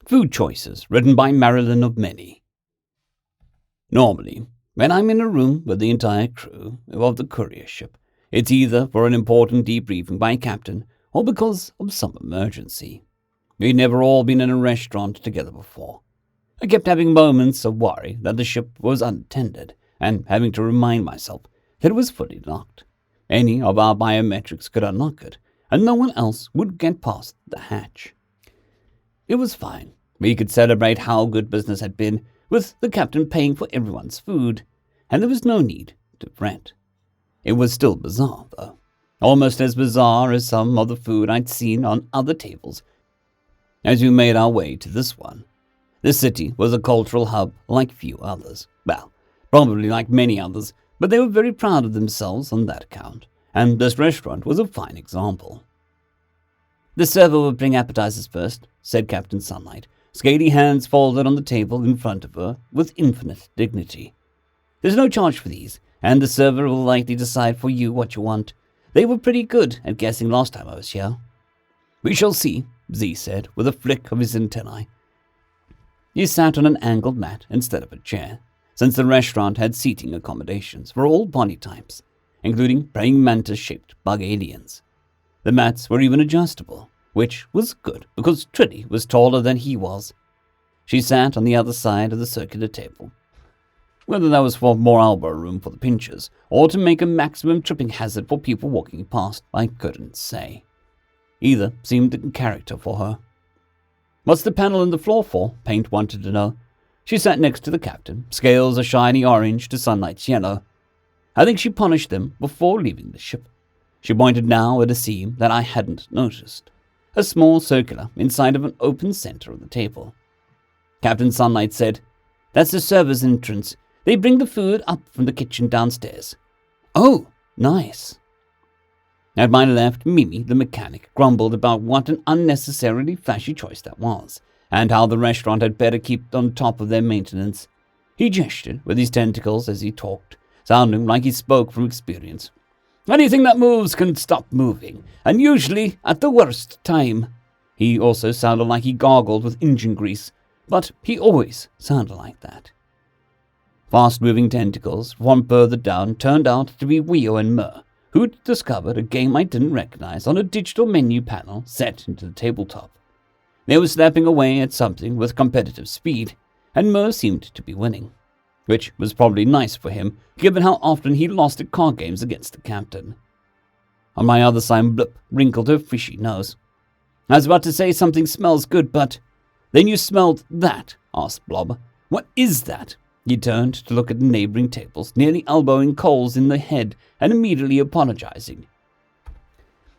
Food Choices, written by MarlynnOfMany. Normally, when I'm in a room with the entire crew of the courier ship, it's either for an important debriefing by a captain or because of some emergency. We'd never all been in a restaurant together before. I kept having moments of worry that the ship was unattended and having to remind myself that it was fully locked. Any of our biometrics could unlock it, and no one else would get past the hatch. It was fine. We could celebrate how good business had been, with the captain paying for everyone's food, and there was no need to fret. It was still bizarre, though. Almost as bizarre as some of the food I'd seen on other tables. As we made our way to this one, the city was a cultural hub like few others. Well, probably like many others, but they were very proud of themselves on that account, and this restaurant was a fine example. "The server will bring appetizers first," said Captain Sunlight, scaly hands folded on the table in front of her with infinite dignity. "There's no charge for these, and the server will likely decide for you what you want. They were pretty good at guessing last time I was here." "We shall see," Z said with a flick of his antennae. He sat on an angled mat instead of a chair, since the restaurant had seating accommodations for all body types, including praying mantis-shaped bug aliens. The mats were even adjustable, which was good because Trilly was taller than he was. She sat on the other side of the circular table. Whether that was for more elbow room for the pinchers, or to make a maximum tripping hazard for people walking past, I couldn't say. Either seemed in character for her. "What's the panel in the floor for?" Paint wanted to know. She sat next to the captain, scales a shiny orange to Sunlight's yellow. I think she polished them before leaving the ship. She pointed now at a seam that I hadn't noticed, a small circular inside of an open center of the table. Captain Sunlight said, "That's the server's entrance. They bring the food up from the kitchen downstairs." "Oh, nice." At my left, Mimi, the mechanic, grumbled about what an unnecessarily flashy choice that was, and how the restaurant had better keep on top of their maintenance. He gestured with his tentacles as he talked, sounding like he spoke from experience. "Anything that moves can stop moving, and usually at the worst time." He also sounded like he gargled with engine grease, but he always sounded like that. Fast-moving tentacles from further down turned out to be Weo and Mer, who'd discovered a game I didn't recognize on a digital menu panel set into the tabletop. They were snapping away at something with competitive speed, and Mer seemed to be winning, which was probably nice for him, given how often he lost at card games against the captain. On my other side, Blip wrinkled her fishy nose. "I was about to say something smells good, but—" "Then you smelled that?" asked Blob. "What is that?" He turned to look at the neighboring tables, nearly elbowing Coles in the head and immediately apologizing.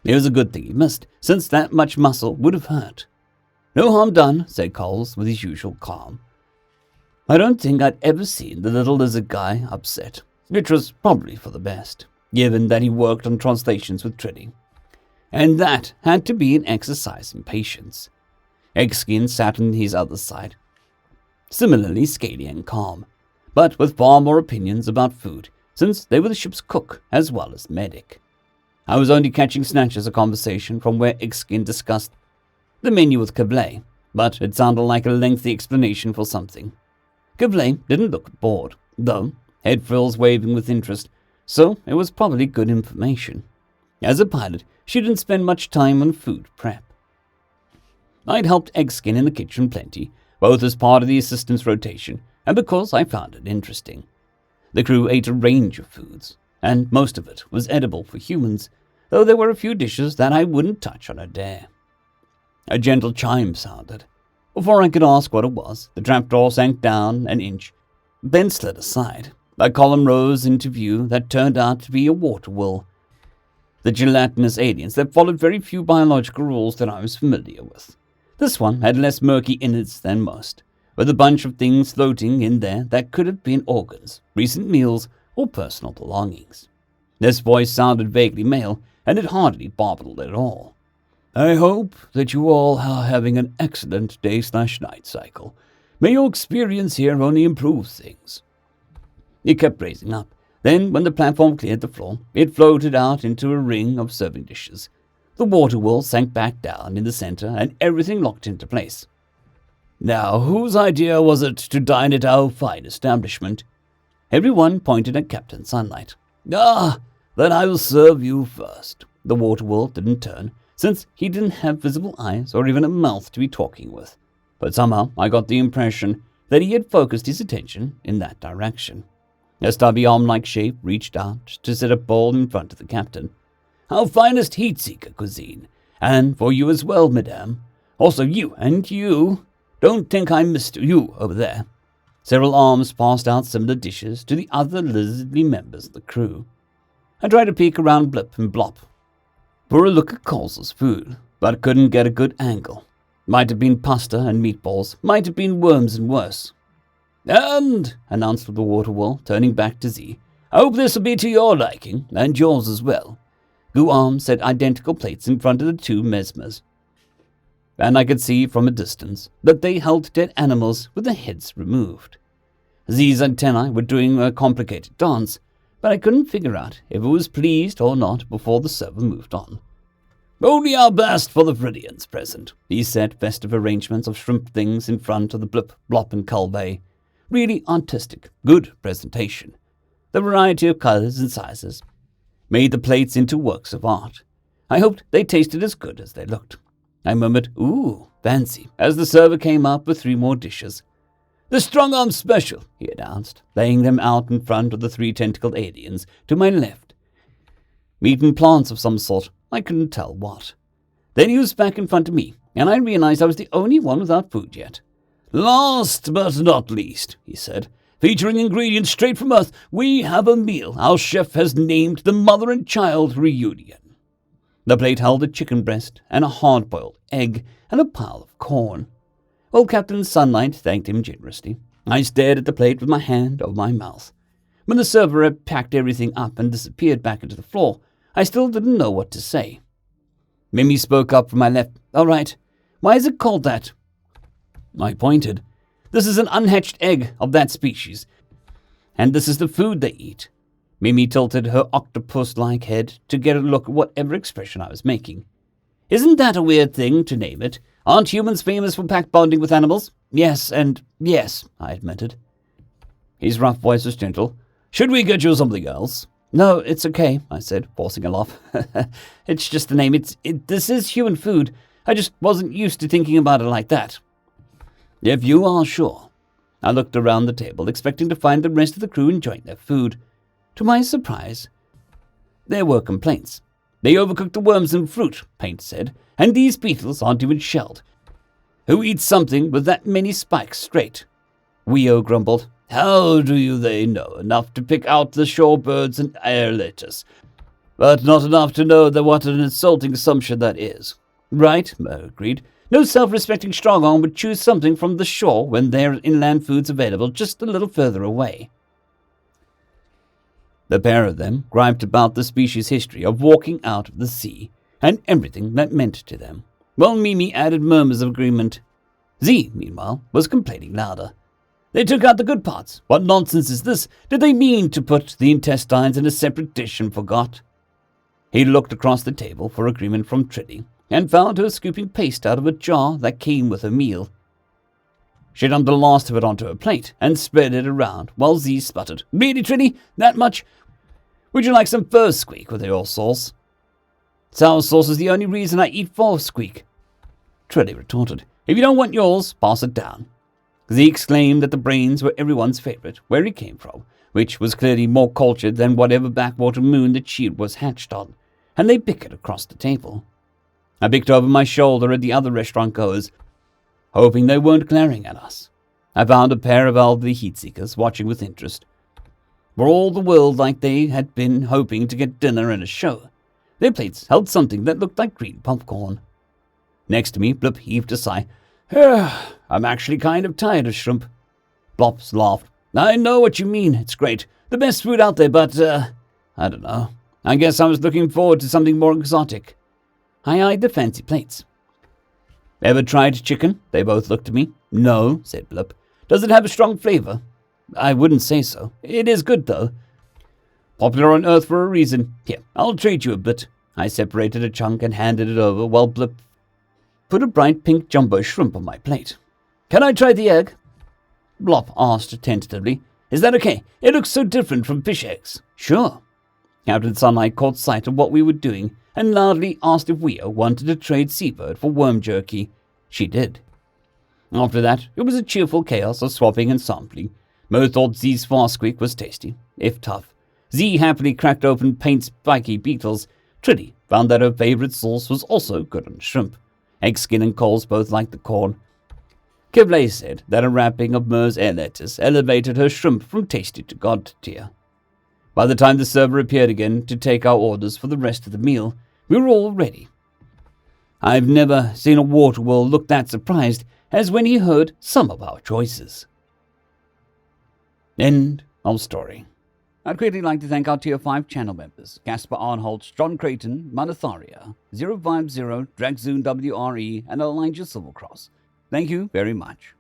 It was a good thing he missed, since that much muscle would have hurt. "No harm done," said Coles with his usual calm. I don't think I'd ever seen the little lizard guy upset, which was probably for the best, given that he worked on translations with Trilly. And that had to be an exercise in patience. Eggskin sat on his other side, similarly scaly and calm, but with far more opinions about food, since they were the ship's cook as well as medic. I was only catching snatches of conversation from where Eggskin discussed the menu with Kablé, but it sounded like a lengthy explanation for something. Kablé didn't look bored, though, head frills waving with interest, so it was probably good information. As a pilot, she didn't spend much time on food prep. I'd helped Eggskin in the kitchen plenty, both as part of the assistant's rotation and because I found it interesting. The crew ate a range of foods, and most of it was edible for humans, though there were a few dishes that I wouldn't touch on a dare. A gentle chime sounded. Before I could ask what it was, the trapdoor sank down an inch, then slid aside. A column rose into view that turned out to be a water will. The gelatinous aliens that followed very few biological rules that I was familiar with. This one had less murky innards than most, with a bunch of things floating in there that could have been organs, recent meals, or personal belongings. This voice sounded vaguely male, and it hardly babbled at all. "I hope that you all are having an excellent day/night cycle. May your experience here only improve things." It kept raising up. Then, when the platform cleared the floor, it floated out into a ring of serving dishes. The water wheel sank back down in the center, and everything locked into place. Now, whose idea was it to dine at our fine establishment? Everyone pointed at Captain Sunlight. Ah, then I will serve you first. The water-wolf didn't turn, since he didn't have visible eyes or even a mouth to be talking with. But somehow I got the impression that he had focused his attention in that direction. A stubby arm-like shape reached out to set a bowl in front of the captain. Our finest heat-seeker cuisine, and for you as well, madame. Also you and you. Don't think I missed you over there. Several arms passed out similar dishes to the other lizardly members of the crew. I tried to peek around Blip and Blop for a look at Coles's food, but couldn't get a good angle. Might have been pasta and meatballs, might have been worms and worse. And, announced the water-wolf, turning back to Z, I hope this will be to your liking, and yours as well. Guam set identical plates in front of the two mesmers, and I could see from a distance that they held dead animals with their heads removed. Z's antennae were doing a complicated dance, but I couldn't figure out if it was pleased or not before the server moved on. Only our best for the Viridians present, he set festive arrangements of shrimp things in front of the Blip, Blop, and Culvey. Really artistic, good presentation. The variety of colors and sizes made the plates into works of art. I hoped they tasted as good as they looked. I murmured, ooh, fancy, as the server came up with 3 more dishes. The strong-arm special, he announced, laying them out in front of the 3 tentacled aliens to my left. Meat and plants of some sort, I couldn't tell what. Then he was back in front of me, and I realized I was the only one without food yet. Last but not least, he said, featuring ingredients straight from Earth, we have a meal our chef has named the Mother and Child Reunion. The plate held a chicken breast and a hard-boiled egg and a pile of corn. While Captain Sunlight thanked him generously, I stared at the plate with my hand over my mouth. When the server had packed everything up and disappeared back into the floor, I still didn't know what to say. Mimi spoke up from my left. All right, why is it called that? I pointed. This is an unhatched egg of that species, and this is the food they eat. Mimi tilted her octopus-like head to get a look at whatever expression I was making. Isn't that a weird thing to name it? Aren't humans famous for pack bonding with animals? Yes, and yes, I admitted. His rough voice was gentle. Should we get you something else? No, it's okay, I said, forcing a laugh. It's just the name. This is human food. I just wasn't used to thinking about it like that. If you are sure. I looked around the table, expecting to find the rest of the crew enjoying their food. To my surprise, there were complaints. They overcooked the worms and fruit, Paint said, and these beetles aren't even shelled. Who eats something with that many spikes straight? Weo grumbled. How do they know enough to pick out the shorebirds and air lettuce, but not enough to know that what an insulting assumption that is? Right, Mo agreed. No self-respecting strong-arm would choose something from the shore when there are inland foods available just a little further away. The pair of them griped about the species' history of walking out of the sea and everything that meant to them, while Mimi added murmurs of agreement. Z, meanwhile, was complaining louder. They took out the good parts. What nonsense is this? Did they mean to put the intestines in a separate dish and forgot? He looked across the table for agreement from Trinny and found her scooping paste out of a jar that came with her meal. She dumped the last of it onto her plate and spread it around while Z sputtered. Really, Trinny? That much? Would you like some fur squeak with your sauce? Sour sauce is the only reason I eat fur squeak. Trinny retorted. If you don't want yours, pass it down. Z exclaimed that the brains were everyone's favorite, where he came from, which was clearly more cultured than whatever backwater moon that she was hatched on, and they bickered across the table. I peeked over my shoulder at the other restaurant goers, hoping they weren't glaring at us. I found a pair of elderly heat-seekers watching with interest. For all the world like they had been hoping to get dinner and a show. Their plates held something that looked like green popcorn. Next to me, Blip heaved a sigh. I'm actually kind of tired of shrimp. Blops laughed. I know what you mean. It's great. The best food out there, but, I don't know. I guess I was looking forward to something more exotic. I eyed the fancy plates. Ever tried chicken? They both looked at me. No, said Blip. Does it have a strong flavor? I wouldn't say so. It is good, though. Popular on Earth for a reason. Here, I'll trade you a bit. I separated a chunk and handed it over while Blip put a bright pink jumbo shrimp on my plate. Can I try the egg? Blop asked tentatively. Is that okay? It looks so different from fish eggs. Sure. Captain Sunlight caught sight of what we were doing and loudly asked if we wanted to trade seabird for worm jerky. She did. After that, it was a cheerful chaos of swapping and sampling. Mo thought Z's Farsqueak was tasty, if tough. Z happily cracked open paint spiky beetles. Trilly found that her favorite sauce was also good on shrimp. Egg skin and coals both liked the corn. Kivlay said that a wrapping of Mer's air lettuce elevated her shrimp from tasty to god tier. By the time the server appeared again to take our orders for the rest of the meal, we were all ready. I've never seen a waterworld look that surprised as when he heard some of our choices. End of story. I'd greatly like to thank our Tier 5 channel members, Casper Arnholt, John Creighton, Manatharia, 050, Dragzoon WRE, and Elijah Silvercross. Thank you very much.